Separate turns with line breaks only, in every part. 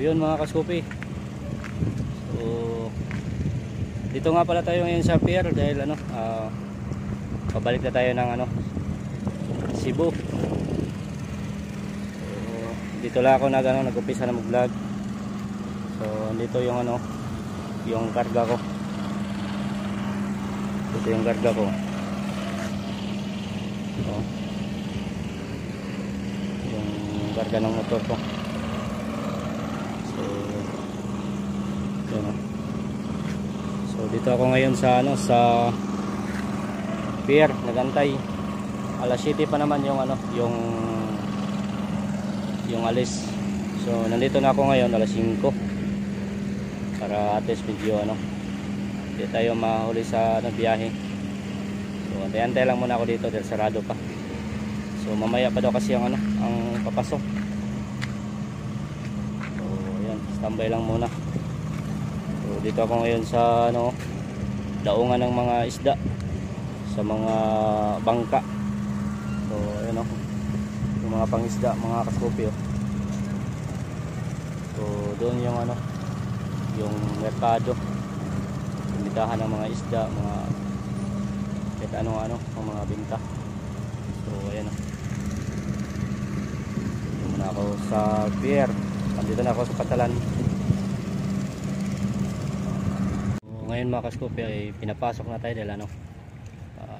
yun mga kaskupi. So dito nga pala tayo ngayon sa pier dahil pabalik na tayo ng Cebu. So dito lang ako nag-umpisa na mag-vlog. So dito yung yung karga ko. Ito yung karga ko. So, yung karga ng motor ko. So yun. So dito ako ngayon sa pier, nagantay. Alas 7 pa naman yung yung alis. So nandito na ako ngayon alas 5 para at least medyo hindi tayo mahuli sa biyahe. So antay-antay lang muna ako dito dahil sarado pa. So mamaya pa daw kasi ang papasok. So ayan, standby lang muna. So dito ako ngayon sa daungan ng mga isda, sa mga bangka. So ayan yung mga pangisda, mga kaskupi. So doon yung yung merkado, bentahan ng mga isda, mga kahit ano mga binta. So ayan dito muna ako sa pier. Nandito na ako sa Patalan. So ngayon mga kaskupi ay pinapasok na tayo dahil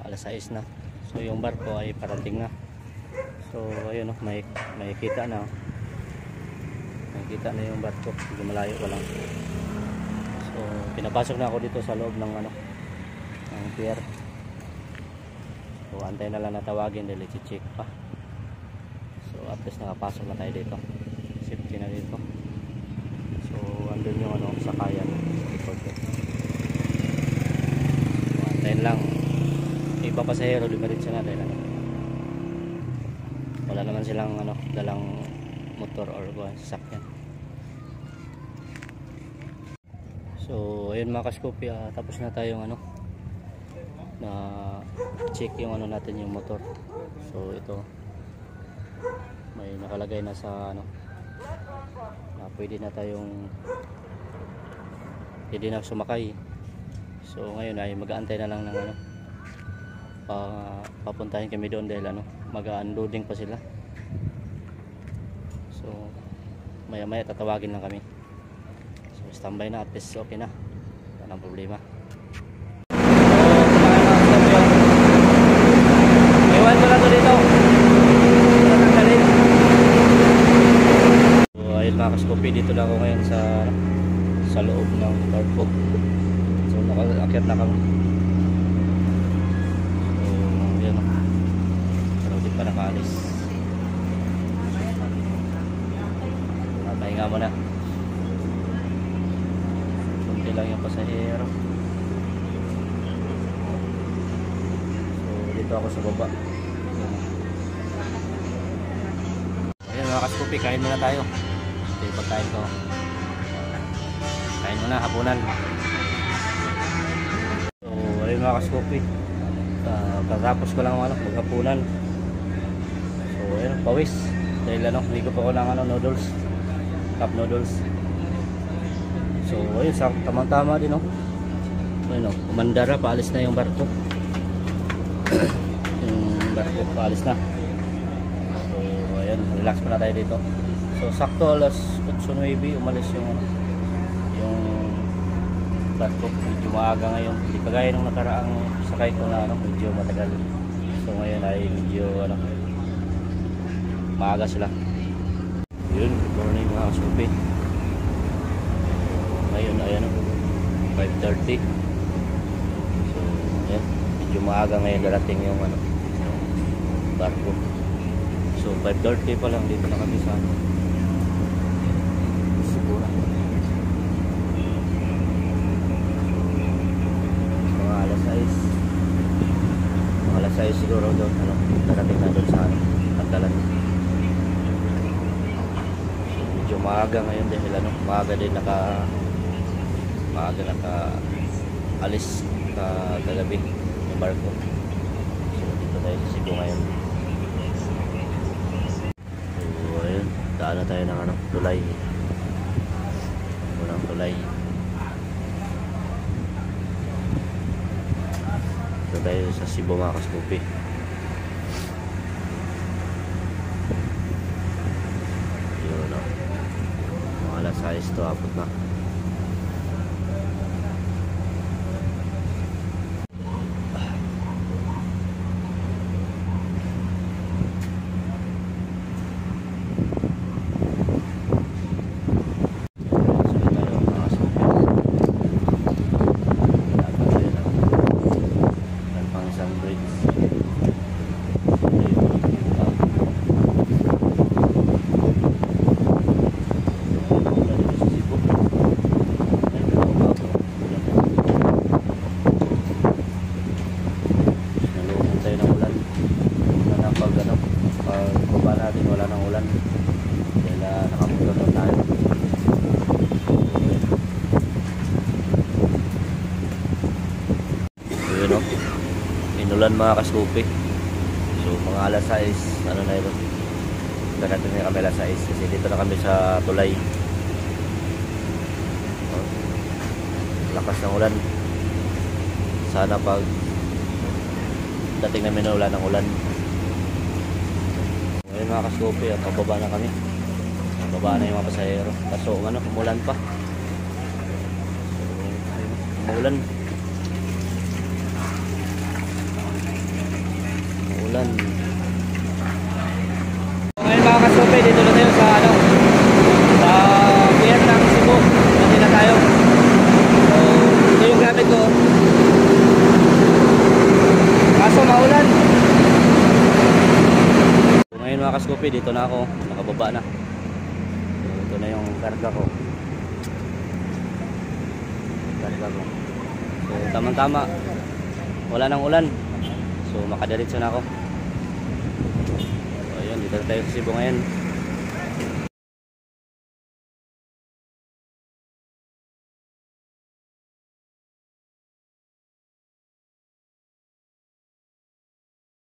alas 6 na. So yung barko ay parating na. So ayun may kita na. Nakikita na yung barko, hindi malayo pa lang. So pinapasok na ako dito sa loob ng ng pier. So antay na lang natawagin dahil i-check pa. So at least nakapasok na tayo dito. Safety na dito. So andun yung sakayan. So antayin lang. Iba pasahero dumiretso na dahil wala naman silang dalang motor or sasakyan. So ayun mga kaskupi, tapos na tayong na check yung natin yung motor. So ito may nakalagay na sa na pwede na sumakay. So ngayon ay mag-aantay na lang ng papuntahin kami doon dahil mag-unloading pa sila. So maya maya tatawagin lang kami. So standby na, at least okay na, wala nang problema. So iwan ko lang to dito. So ayun mga kaskupi, dito na ako ngayon sa loob ng barko. So nakaakyat na kami. Pa nakaalis. Pahinga mo na. Kunti lang yung pasahero. So dito ako sa baba. Ayun mga kaskupi, kain muna tayo. Ito yung pagkain ko. Kain muna, hapunan. So ayun mga kaskupi, katapos ko lang maghapunan. So ayun, pawis dahil ligo pa ko ng noodles, cup noodles. So ayun, tamang-tama din ayun umandara, paalis na yung barko. Yung barko paalis na. So ayun, relax muna tayo dito. So sakto alas 8:09 umalis yung barko. Medyo maaga ngayon, hindi kagaya nung nakaraang sakay ko na medyo matagal. So ngayon ay medyo maaga sila. Yun, good morning mga kaskupi. Ngayon ay 5:30. So ayan, medyo maaga ngayon darating yung barko. So 5:30 pa lang, dito na kami sa Cebu. Mga alas 6 siguro doon darating na doon sa Patalan. Medyo maaga ngayon dahil maaga din maaga alis kagabi yung barko. So dito tayo sa Cebu ngayon. So ayun, daan na tayo ng tulay. tulay. Ito tayo sa Cebu mga kaskupi. Yun o. Mga alas 6 to abot na. Inulan mga kaskupi. So mga alas 6 ano na ito, darating na kami alas 6 kasi dito na kami sa tulay. Lakas ng ulan, sana pag dating namin na ulan ng ulan. Ngayon mga kaskupi, pababa na kami, pababa na yung mga pasahero kaso ano, umulan pa. So umulan, ulan. Ngayon mga kaskupi, dito na tayo sa ano, sa pier ng Cebu. Nandito na tayo. So ito yung gamit ko, kaso maulan. So, ngayon mga kaskupi, dito na ako, nakababa na. So ito na yung karga ko, so tamang tama, wala nang ulan. So makadiretso na ako. So ayun, dito na tayo sa Cebu ngayon.